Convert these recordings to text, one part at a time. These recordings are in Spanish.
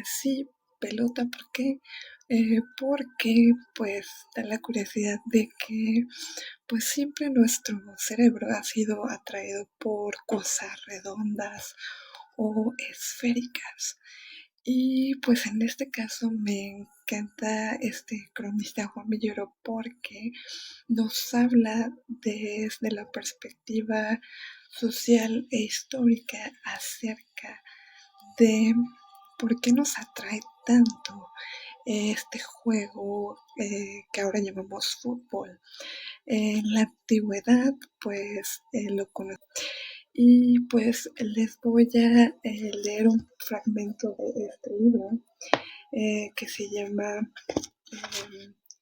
Sí, pelota, ¿por qué? Porque pues da la curiosidad de que pues siempre nuestro cerebro ha sido atraído por cosas redondas o esféricas. Y pues en este caso me encanta este cronista Juan Villoro porque nos habla desde la perspectiva social e histórica acerca de por qué nos atrae tanto este juego que ahora llamamos fútbol. En la antigüedad, pues lo conocemos. Y pues les voy a leer un fragmento de este libro que se llama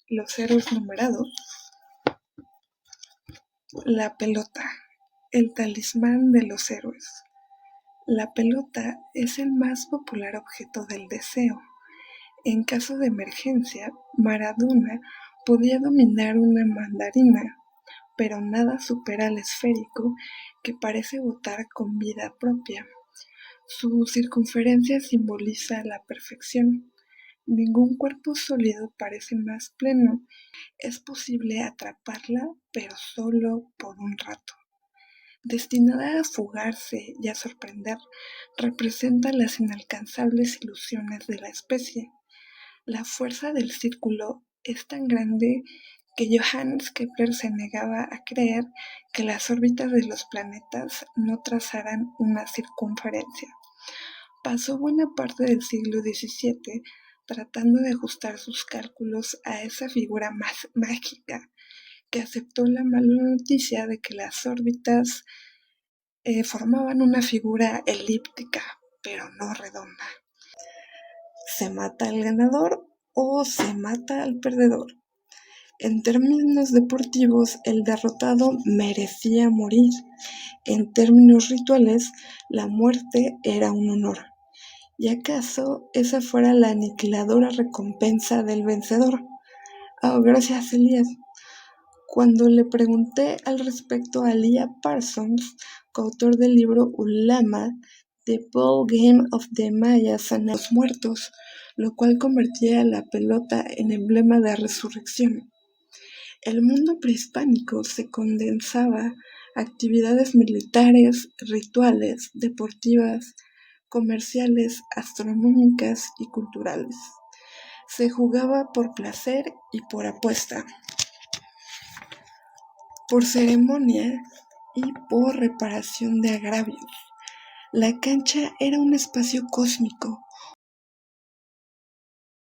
Los héroes numerados. La pelota, el talismán de los héroes. La pelota es el más popular objeto del deseo. En caso de emergencia, Maradona podía dominar una mandarina, pero nada supera al esférico que parece botar con vida propia. Su circunferencia simboliza la perfección. Ningún cuerpo sólido parece más pleno. Es posible atraparla, pero solo por un rato. Destinada a fugarse y a sorprender, representa las inalcanzables ilusiones de la especie. La fuerza del círculo es tan grande que Johannes Kepler se negaba a creer que las órbitas de los planetas no trazaran una circunferencia. Pasó buena parte del siglo XVII tratando de ajustar sus cálculos a esa figura más mágica, que aceptó la mala noticia de que las órbitas formaban una figura elíptica, pero no redonda. ¿Se mata al ganador o se mata al perdedor? En términos deportivos, el derrotado merecía morir. En términos rituales, la muerte era un honor. ¿Y acaso esa fuera la aniquiladora recompensa del vencedor? Oh, gracias, Elías. Cuando le pregunté al respecto a Leah Parsons, coautor del libro Ulama, The Ball Game of the Mayas and los Muertos, lo cual convertía a la pelota en emblema de resurrección. El mundo prehispánico se condensaba a actividades militares, rituales, deportivas, comerciales, astronómicas y culturales. Se jugaba por placer y por apuesta, por ceremonia y por reparación de agravios. La cancha era un espacio cósmico,